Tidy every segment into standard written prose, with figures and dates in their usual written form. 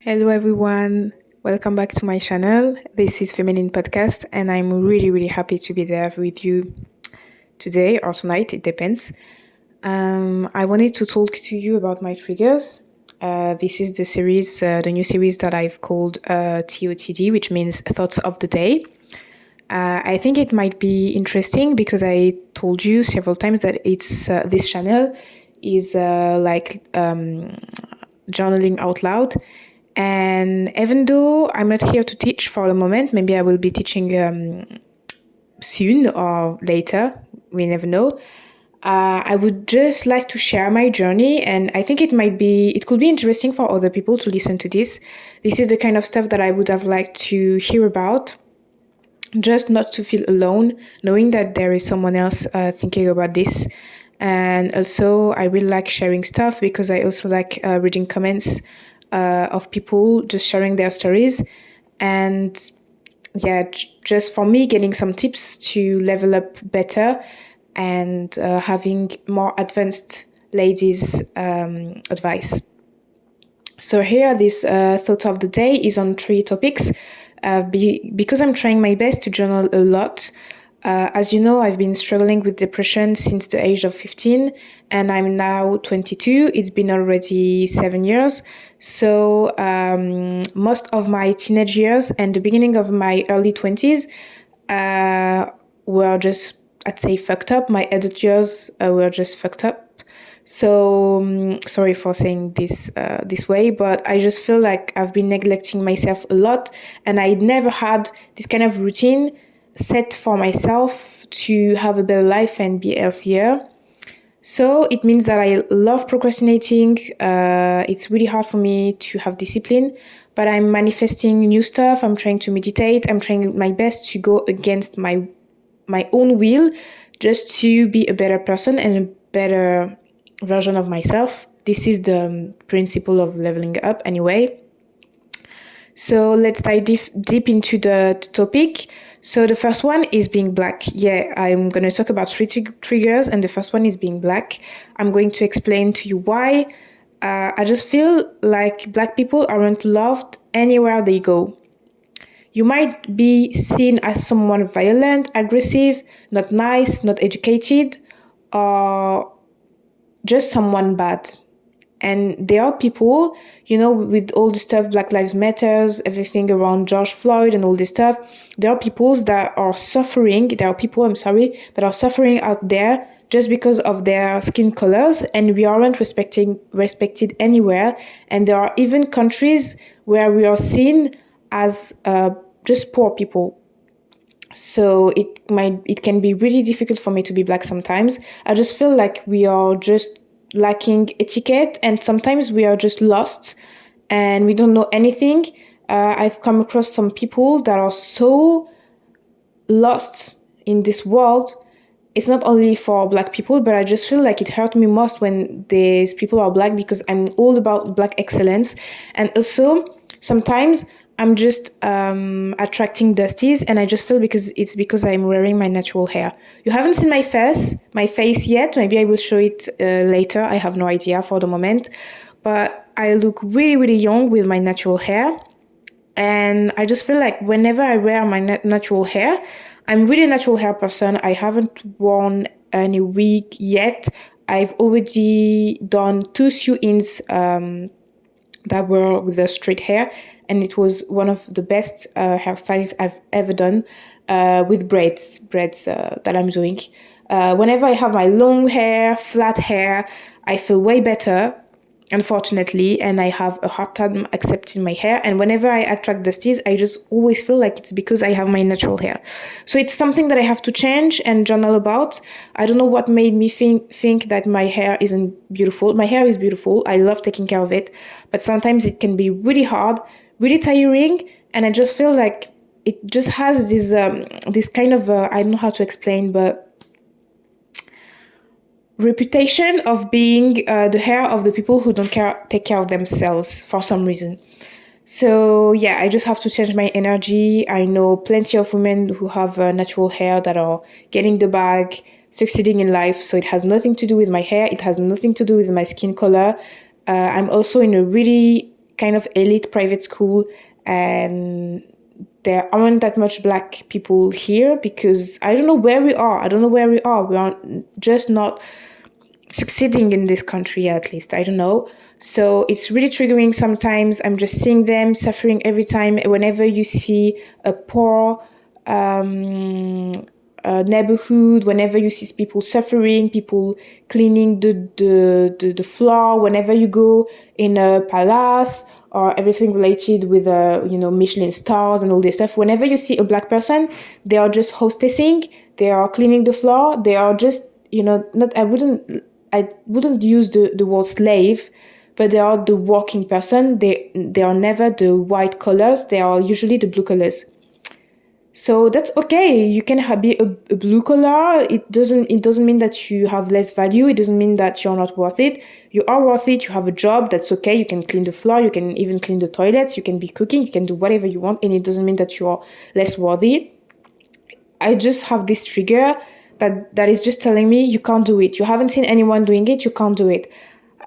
Hello everyone, welcome back to my channel. This is Feminine Podcast and I'm really happy to be there with you today or tonight, it depends. I wanted to talk to you about my triggers. This is the new series that I've called TOTD, which means Thoughts of the Day. I think it might be interesting because I told you several times that this channel is journaling out loud. And even though I'm not here to teach for the moment, maybe I will be teaching soon or later, we never know. I would just like to share my journey, and I think it could be interesting for other people to listen to this. This is the kind of stuff that I would have liked to hear about, just not to feel alone, knowing that there is someone else thinking about this. And also, I really like sharing stuff because I also like reading comments of people just sharing their stories. And yeah, just for me, getting some tips to level up better and having more advanced ladies' advice. So here, this thought of the day is on 3 topics. Because I'm trying my best to journal a lot. As you know, I've been struggling with depression since the age of 15, and I'm now 22. It's been already 7 years. So most of my teenage years and the beginning of my early 20s were just, I'd say, fucked up. My adult years were just fucked up. So sorry for saying this way, but I just feel like I've been neglecting myself a lot, and I never had this kind of routine set for myself to have a better life and be healthier. So it means that I love procrastinating. It's really hard for me to have discipline, but I'm manifesting new stuff. I'm trying to meditate. I'm trying my best to go against my own will, just to be a better person and a better version of myself. This is the principle of leveling up anyway. So let's dive deep into the topic. So the first one is being black. Yeah, I'm going to talk about 3 triggers, and the first one is being black. I'm going to explain to you why. I just feel like black people aren't loved anywhere they go. You might be seen as someone violent, aggressive, not nice, not educated, or just someone bad. And there are people, with all the stuff, Black Lives Matters, everything around George Floyd and all this stuff, there are people that are suffering, that are suffering out there just because of their skin colors, and we aren't respected anywhere. And there are even countries where we are seen as just poor people. So it can be really difficult for me to be black sometimes. I just feel like we are just lacking etiquette, and sometimes we are just lost and we don't know anything. I've come across some people that are so lost in this world. It's not only for black people, but I just feel like it hurt me most when these people are black, because I'm all about black excellence. And also sometimes I'm just attracting dusties, and I just feel because I'm wearing my natural hair. You haven't seen my face yet. Maybe I will show it later. I have no idea for the moment, but I look really young with my natural hair. And I just feel like whenever I wear my natural hair, I'm really a natural hair person. I haven't worn any wig yet. I've already done 2 sew-ins that were with the straight hair, and it was one of the best hairstyles I've ever done with braids that I'm doing. Whenever I have my long hair, flat hair, I feel way better, unfortunately, and I have a hard time accepting my hair. And whenever I attract dusties, I just always feel like it's because I have my natural hair. So it's something that I have to change and journal about. I don't know what made me think that my hair isn't beautiful. My hair is beautiful. I love taking care of it, but sometimes it can be really hard, really tiring, and I just feel like it just has this kind of I don't know how to explain, but reputation of being the hair of the people who don't take care of themselves for some reason. So yeah, I just have to change my energy. I know plenty of women who have natural hair that are getting the bag, succeeding in life. So it has nothing to do with my hair. It has nothing to do with my skin color. I'm also in a really kind of elite private school, and there aren't that much black people here because I don't know where we are. I don't know where we are. We are just not succeeding in this country, at least. I don't know. So it's really triggering sometimes. I'm just seeing them suffering every time. Whenever you see a poor neighborhood, whenever you see people suffering, people cleaning the floor, whenever you go in a palace or everything related with Michelin stars and all this stuff, whenever you see a black person, they are just hostessing, they are cleaning the floor, they are just, not, I wouldn't use the word slave, but they are the working person. They are never the white collars, they are usually the blue collars. So that's okay. You can be a blue collar. It doesn't mean that you have less value. It doesn't mean that you're not worth it. You are worth it. You have a job. That's okay. You can clean the floor. You can even clean the toilets. You can be cooking. You can do whatever you want, and it doesn't mean that you're less worthy. I just have this trigger that is just telling me you can't do it. You haven't seen anyone doing it. You can't do it.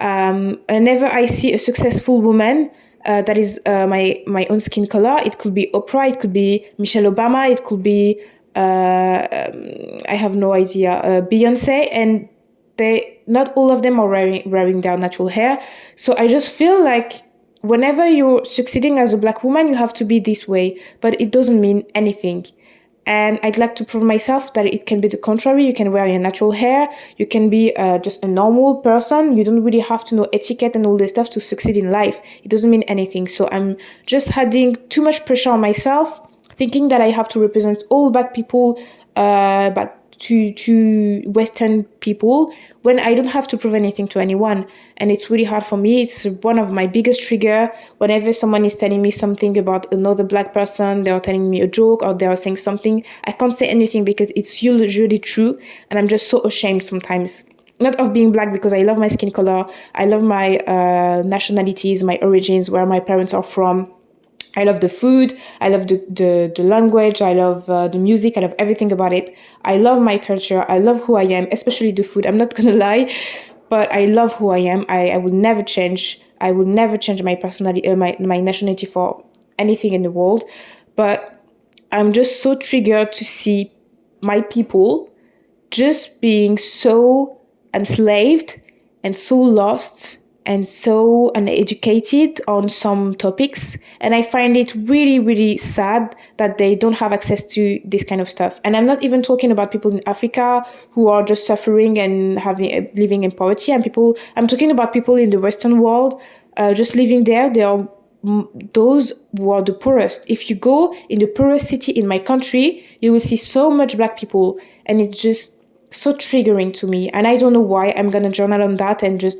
Whenever I see a successful woman that is my own skin color, it could be Oprah, it could be Michelle Obama, it could be I have no idea, Beyonce, and they not all of them are wearing their natural hair. So I just feel like whenever you're succeeding as a black woman, you have to be this way, but it doesn't mean anything. And I'd like to prove myself that it can be the contrary. You can wear your natural hair. You can be just a normal person. You don't really have to know etiquette and all this stuff to succeed in life. It doesn't mean anything. So I'm just adding too much pressure on myself, thinking that I have to represent all black people, but to Western people, when I don't have to prove anything to anyone. And it's really hard for me. It's one of my biggest trigger. Whenever someone is telling me something about another black person, they are telling me a joke or they are saying something, I can't say anything because it's usually true. And I'm just so ashamed sometimes. Not of being black, because I love my skin color. I love my nationalities, my origins, where my parents are from. I love the food, I love the language, I love the music, I love everything about it. I love my culture, I love who I am, especially the food. I'm not gonna lie, but I love who I am. I will never change. I will never change my personality, my nationality for anything in the world. But I'm just so triggered to see my people just being so enslaved and so lost and so uneducated on some topics. And I find it really, really sad that they don't have access to this kind of stuff. And I'm not even talking about people in Africa who are just suffering and living in poverty. I'm talking about people in the Western world, just living there. They are those who are the poorest. If you go in the poorest city in my country, you will see so much black people, and it's just so triggering to me. And I don't know why. I'm gonna journal on that and just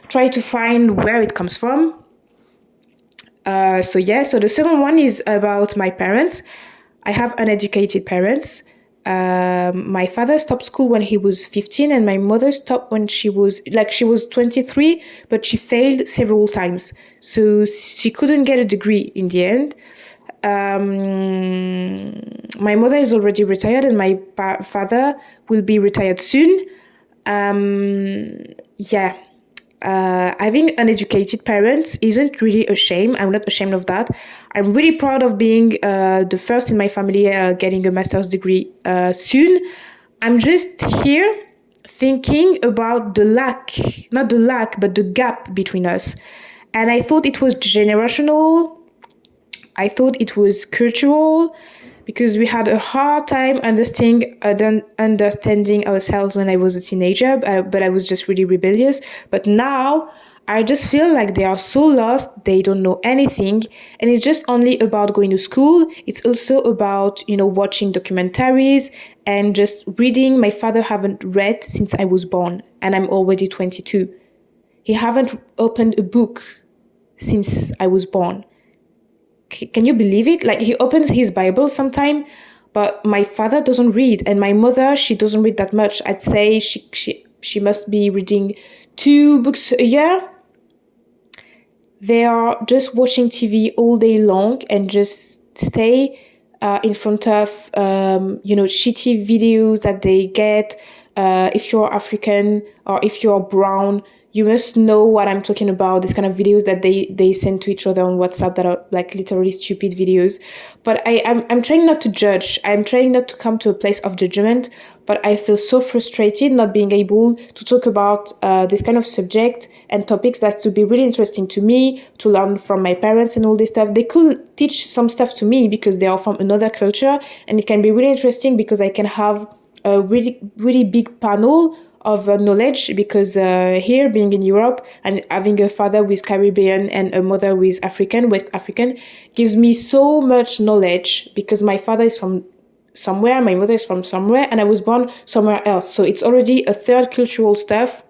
try to find where it comes from. So the second one is about my parents. I have uneducated parents. My father stopped school when he was 15, and my mother stopped when she was 23, but she failed several times. So she couldn't get a degree in the end. My mother is already retired, and my father will be retired soon. Having uneducated parents isn't really a shame. I'm not ashamed of that. I'm really proud of being the first in my family getting a master's degree soon. I'm just here thinking about not the lack, but the gap between us. And I thought it was generational. I thought it was cultural, because we had a hard time understanding ourselves when I was a teenager, but I was just really rebellious. But now I just feel like they are so lost, they don't know anything. And it's just only about going to school. It's also about, watching documentaries and just reading. My father haven't read since I was born, and I'm already 22. He haven't opened a book since I was born. Can you believe it? Like, he opens his Bible sometime, but my father doesn't read, and my mother, she doesn't read that much. I'd say she must be reading 2 books a year. They are just watching TV all day long and just stay in front of shitty videos that they get. If you're African or if you're brown, you must know what I'm talking about. These kind of videos that they send to each other on WhatsApp that are like literally stupid videos. But I'm trying not to judge. I'm trying not to come to a place of judgment. But I feel so frustrated not being able to talk about this kind of subject and topics that could be really interesting to me, to learn from my parents and all this stuff. They could teach some stuff to me because they are from another culture, and it can be really interesting because I can have a really, really big panel of knowledge, because here, being in Europe and having a father with Caribbean and a mother with West African, gives me so much knowledge, because my father is from somewhere, my mother is from somewhere, and I was born somewhere else. So it's already a third cultural stuff,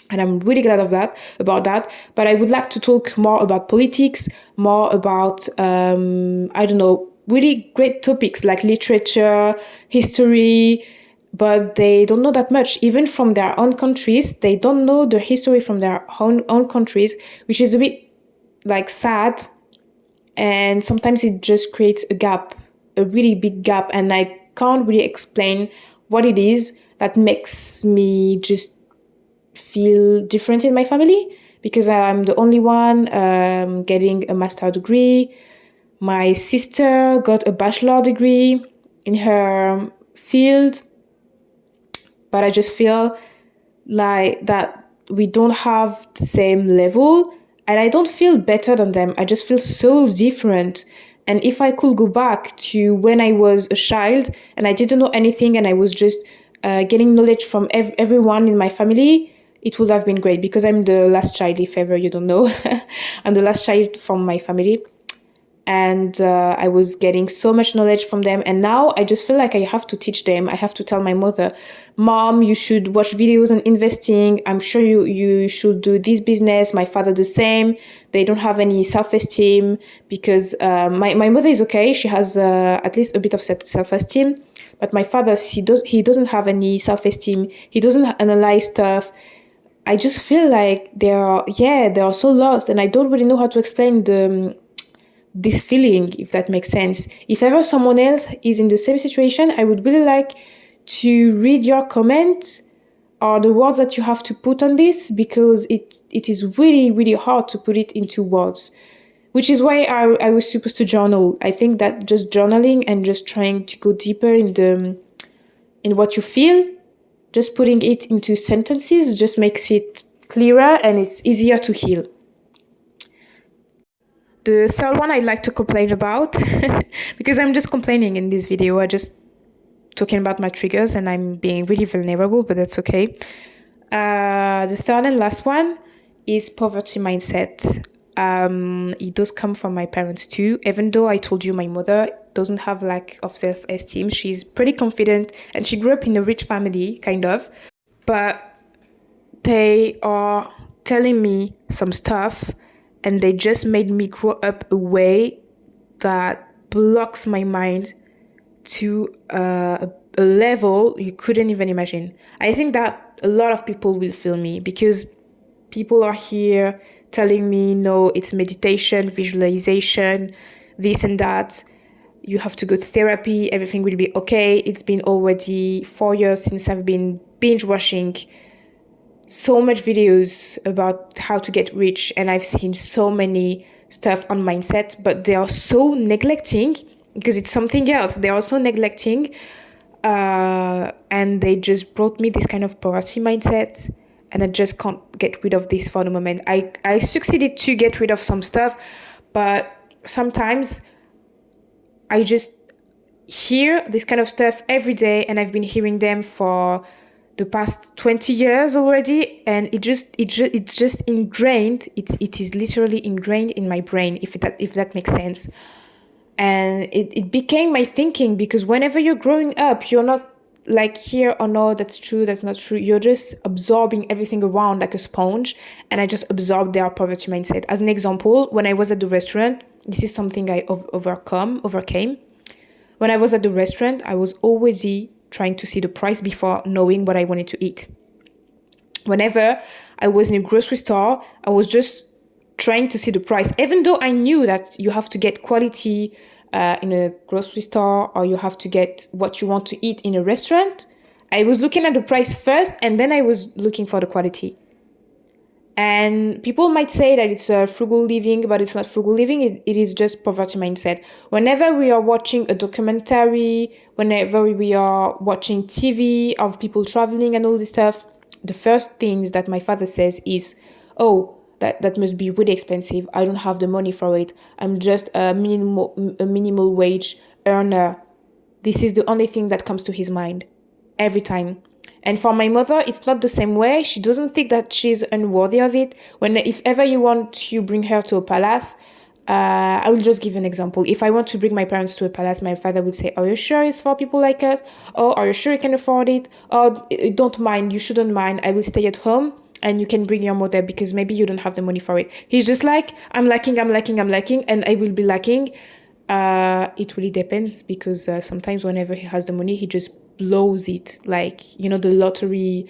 and I'm really glad about that. But I would like to talk more about politics, more about I don't know, really great topics like literature, history. But they don't know that much, even from their own countries. They don't know the history from their own countries, which is a bit like sad. And sometimes it just creates a gap, a really big gap, and I can't really explain what it is that makes me just feel different in my family, because I'm the only one getting a master's degree. My sister got a bachelor degree in her field, but I just feel like that we don't have the same level, and I don't feel better than them. I just feel so different. And if I could go back to when I was a child and I didn't know anything, and I was just getting knowledge from everyone in my family, it would have been great, because I'm the last child, if ever you don't know. I'm the last child from my family. And I was getting so much knowledge from them, and now I just feel like I have to teach them. I have to tell my mother, Mom, you should watch videos on investing. I'm sure you should do this business. My father the same. They don't have any self-esteem, because my mother is okay. She has at least a bit of self-esteem, but my father, he doesn't have any self-esteem. He doesn't analyze stuff. I just feel like they are so lost, and I don't really know how to explain this feeling, if that makes sense. If ever someone else is in the same situation, I would really like to read your comments or the words that you have to put on this, because it is really, really hard to put it into words, which is why I was supposed to journal. I think that just journaling and just trying to go deeper in what you feel, just putting it into sentences, just makes it clearer and it's easier to heal. The third one I'd like to complain about, because I'm just complaining in this video. I just talking about my triggers and I'm being really vulnerable, but that's okay. The third and last one is poverty mindset. It does come from my parents too. Even though I told you my mother doesn't have lack of self-esteem, she's pretty confident, and she grew up in a rich family, kind of. But they are telling me some stuff, and they just made me grow up a way that blocks my mind to a level you couldn't even imagine. I think that a lot of people will feel me, because people are here telling me, no, it's meditation, visualization, this and that. You have to go to therapy, everything will be okay. It's been already 4 years since I've been binge watching so much videos about how to get rich, and I've seen so many stuff on mindset, but they are so neglecting, because it's something else. They are also neglecting, and they just brought me this kind of poverty mindset, and I just can't get rid of this for the moment. I succeeded to get rid of some stuff, but sometimes I just hear this kind of stuff every day, and I've been hearing them for the past 20 years already, and it's just ingrained. It is literally ingrained in my brain, if that makes sense. And it became my thinking, because whenever you're growing up, you're not like, here or no, that's true, that's not true. You're just absorbing everything around like a sponge, and I just absorbed their poverty mindset. As an example, when I was at the restaurant, this is something I overcame. When I was at the restaurant, I was already trying to see the price before knowing what I wanted to eat. Whenever I was in a grocery store, I was just trying to see the price, even though I knew that you have to get quality in a grocery store, or you have to get what you want to eat in a restaurant. I was looking at the price first, and then I was looking for the quality. And people might say that it's a frugal living, but it's not frugal living. It is just poverty mindset. Whenever we are watching a documentary, whenever we are watching TV of people traveling and all this stuff, the first things that my father says is, "Oh, that must be really expensive. I don't have the money for it. I'm just a minimal wage earner." This is the only thing that comes to his mind every time. And for my mother, it's not the same way. She doesn't think that she's unworthy of it. When if ever you want to bring her to a palace, I will just give an example. If I want to bring my parents to a palace, my father would say, "Are you sure it's for people like us? Or are you sure you can afford it? Or don't mind, you shouldn't mind. I will stay at home and you can bring your mother because maybe you don't have the money for it." He's just like, "I'm lacking, I'm lacking, I'm lacking, and I will be lacking." It really depends because sometimes whenever he has the money, he just blows it. Like, the lottery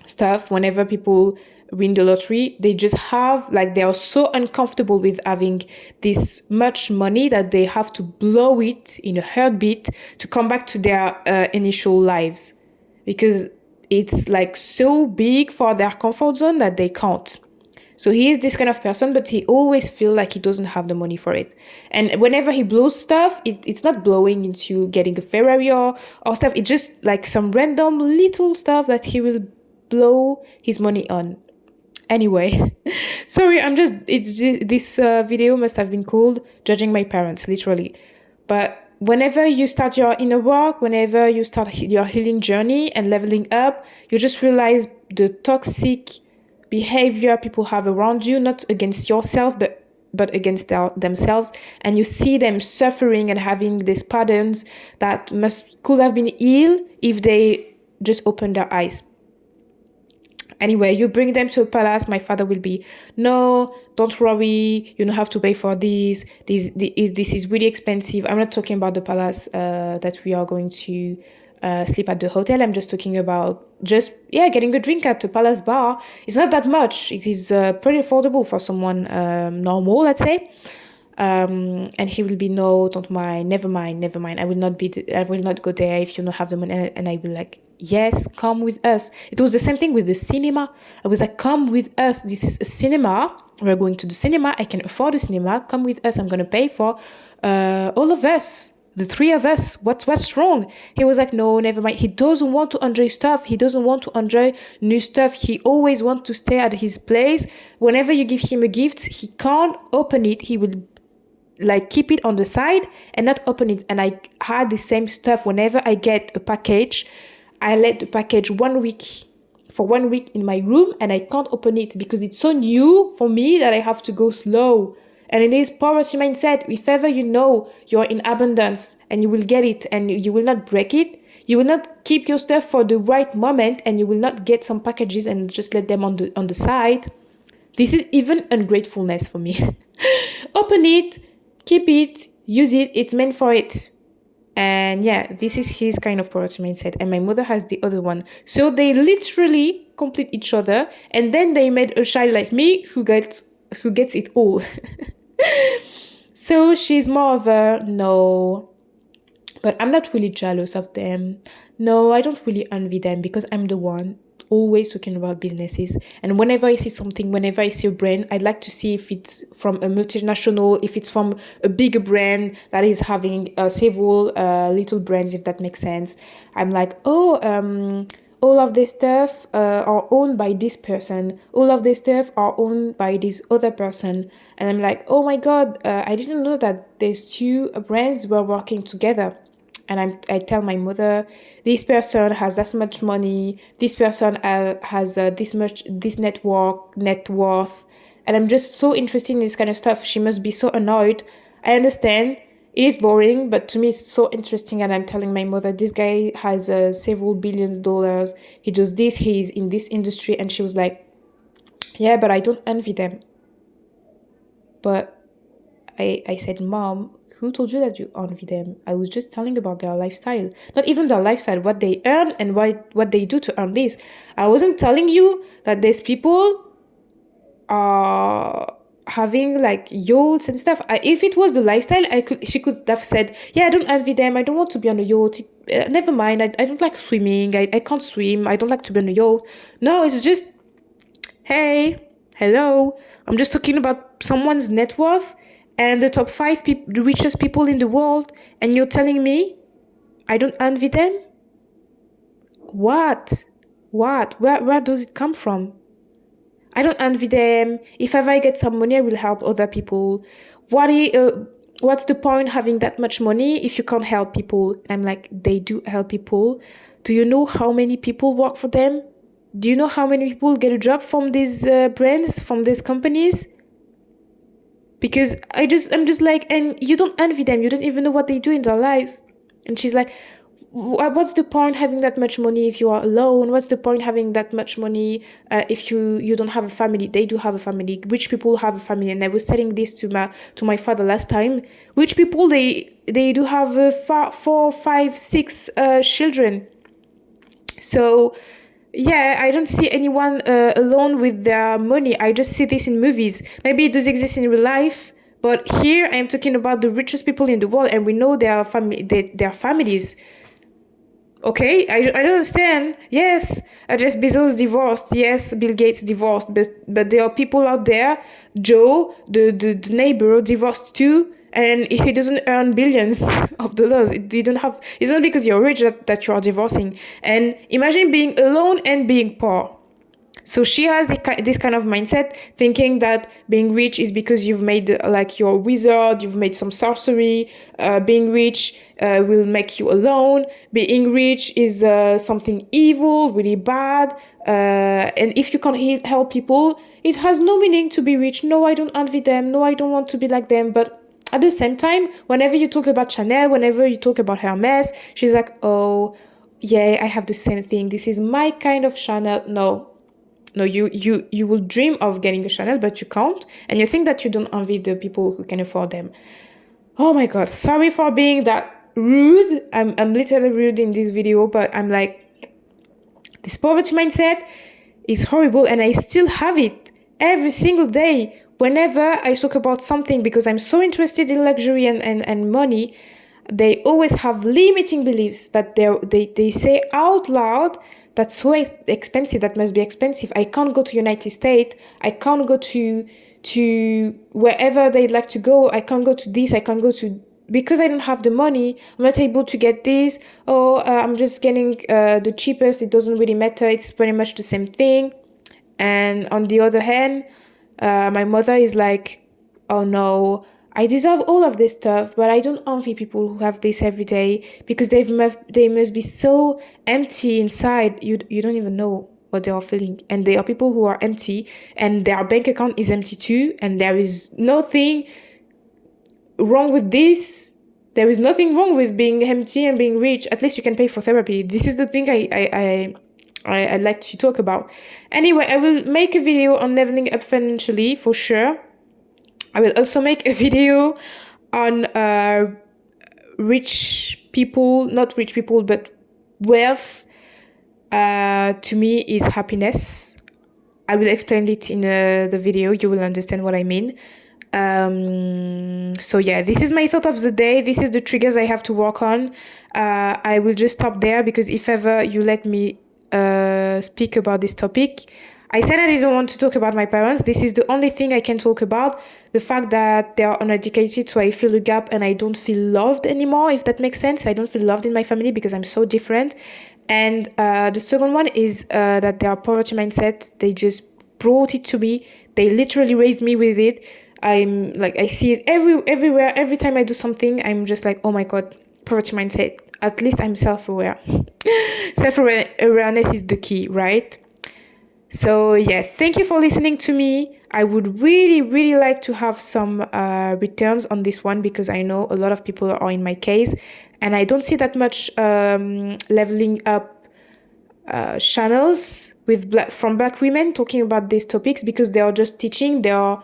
stuff. Whenever people win the lottery, they just have, like, they are so uncomfortable with having this much money that they have to blow it in a heartbeat to come back to their initial lives, because it's like so big for their comfort zone that they can't. So he is this kind of person, but he always feels like he doesn't have the money for it. And whenever he blows stuff, it's not blowing into getting a Ferrari or stuff. It's just like some random little stuff that he will blow his money on. Anyway, sorry, this video must have been called "Judging My Parents," literally. But whenever you start your inner work, whenever you start your healing journey and leveling up, you just realize the toxic behavior people have around you, not against yourself, but against themselves, and you see them suffering and having these patterns that could have been healed if they just opened their eyes. Anyway, you bring them to a palace, my father will be, "No, don't worry, you don't have to pay for this. This is really expensive." I'm not talking about the palace that we are going to sleep at the hotel. I'm just talking about getting a drink at the palace bar. It's not that much. It is pretty affordable for someone normal, let's say. And he will be, "No, don't mind, never mind, never mind. I will not go there if you don't have the money." And I will like, "Yes, come with us." It was the same thing with the cinema. I was like, "Come with us. This is a cinema. We're going to the cinema. I can afford the cinema. Come with us. I'm gonna pay for all of us, the three of us. What's wrong?" He was like, "No, never mind." He doesn't want to enjoy stuff. He doesn't want to enjoy new stuff. He always wants to stay at his place. Whenever you give him a gift, he can't open it. He will like keep it on the side and not open it. And I had the same stuff. Whenever I get a package, I let the package for 1 week in my room, and I can't open it because it's so new for me that I have to go slow. And it is poverty mindset. If ever you know you're in abundance and you will get it and you will not break it, you will not keep your stuff for the right moment, and you will not get some packages and just let them on the side. This is even ungratefulness for me. Open it, keep it, use it. It's meant for it. And yeah, this is his kind of poverty mindset. And my mother has the other one. So they literally complete each other. And then they made a child like me who gets it all. So she's more of a no. But I'm not really jealous of them. No, I don't really envy them because I'm the one always talking about businesses. And whenever I see something, whenever I see a brand, I'd like to see if it's from a multinational, if it's from a bigger brand that is having several little brands, if that makes sense. I'm like, "Oh, all of this stuff are owned by this person. All of this stuff are owned by this other person." And I'm like, "Oh my God, I didn't know that these two brands were working together." And I tell my mother, "This person has this much money. This person has this net worth." And I'm just so interested in this kind of stuff. She must be so annoyed. I understand. It is boring, but to me it's so interesting. And I'm telling my mother, "This guy has several $billions. He does this. He's in this industry." And she was like, "Yeah, but I don't envy them." But I said, "Mom, who told you that you envy them? I was just telling about their lifestyle. Not even their lifestyle, what they earn and what they do to earn this. I wasn't telling you that these people are having like yachts and stuff." If it was the lifestyle, she could have said, "Yeah, I don't envy them. I don't want to be on a yacht. Never mind. I don't like swimming. I can't swim. I don't like to be on a yacht." No, it's just Hey, hello. I'm just talking about someone's net worth and the top five the richest people in the world, and you're telling me I don't envy them? What? What? Where does it come from? I don't envy them. If ever I get some money, I will help other people. What's the point having that much money if you can't help people? I'm like, they do help people. Do you know how many people work for them? Do you know how many people get a job from these brands, from these companies? Because I'm just like, and you don't envy them. You don't even know what they do in their lives. And she's like, what's the point having that much money if you are alone? What's the point having that much money if you don't have a family? They do have a family. Rich people have a family. And I was telling this to my father last time. Rich people, they do have 4, 5, 6 children. So yeah, I don't see anyone alone with their money. I just see this in movies. Maybe it does exist in real life, but here I'm talking about the richest people in the world, and we know their their families. Okay, I don't understand. Yes, Jeff Bezos divorced. Yes, Bill Gates divorced. But there are people out there. Joe, the neighbor, divorced too, and he doesn't earn billions of dollars. You don't have. It's not because you're rich that you are divorcing. And imagine being alone and being poor. So she has this kind of mindset, thinking that being rich is because you've made like you're a wizard, you've made some sorcery. Being rich will make you alone. Being rich is something evil, really bad. And if you can't help people, it has no meaning to be rich. No, I don't envy them. No, I don't want to be like them. But at the same time, whenever you talk about Chanel, whenever you talk about Hermes, she's like, oh, yeah, I have the same thing. This is my kind of Chanel. No, you will dream of getting a Chanel, but you can't, and you think that you don't envy the people who can afford them. Oh my god, sorry for being that rude. I'm literally rude in this video, but I'm like, this poverty mindset is horrible, and I still have it every single day whenever I talk about something, because I'm so interested in luxury and money. They always have limiting beliefs that they say out loud. That's so expensive. That must be expensive. I can't go to United States. I can't go to wherever they'd like to go. I can't go to this. I can't go to, because I don't have the money. I'm not able to get this. Oh, I'm just getting the cheapest. It doesn't really matter. It's pretty much the same thing. And on the other hand, my mother is like, oh no, I deserve all of this stuff, but I don't envy people who have this every day, because they must be so empty inside. You don't even know what they are feeling. And there are people who are empty, and their bank account is empty too, and there is nothing wrong with this. There is nothing wrong with being empty and being rich. At least you can pay for therapy. This is the thing I'd like to talk about. Anyway, I will make a video on leveling up financially for sure. I will also make a video on rich people, not rich people, but wealth. To me is happiness. I will explain it in the video. You will understand what I mean. So yeah, this is my thought of the day. This is the triggers I have to work on. I will just stop there, because if ever you let me speak about this topic, I said I didn't want to talk about my parents. This is the only thing I can talk about. The fact that they are uneducated, so I feel a gap and I don't feel loved anymore, if that makes sense. I don't feel loved in my family because I'm so different. And the second one is that they are poverty mindset. They just brought it to me. They literally raised me with it. I'm like, I see it everywhere. Every time I do something, I'm just like, oh my god, poverty mindset. At least I'm self-aware. Self-awareness is the key, right? So yeah, thank you for listening to me. I would really, really like to have some returns on this one, because I know a lot of people are in my case, and I don't see that much leveling up channels with from Black women talking about these topics, because they are just teaching. They are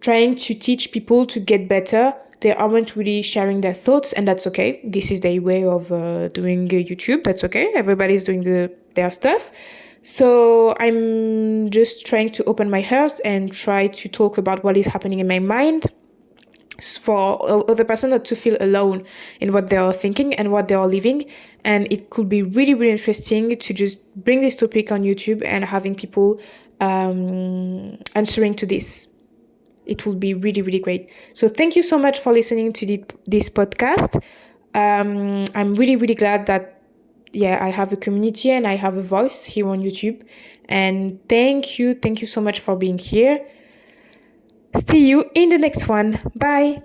trying to teach people to get better. They aren't really sharing their thoughts, and that's okay. This is their way of doing YouTube. That's okay. Everybody's doing their stuff. So I'm just trying to open my heart and try to talk about what is happening in my mind, for other person not to feel alone in what they are thinking and what they are living. And it could be really, really interesting to just bring this topic on YouTube and having people answering to this. It will be really, really great. So thank you so much for listening to this podcast. I'm really, really glad that, yeah, I have a community and I have a voice here on YouTube. And thank you so much for being here. See you in the next one. Bye.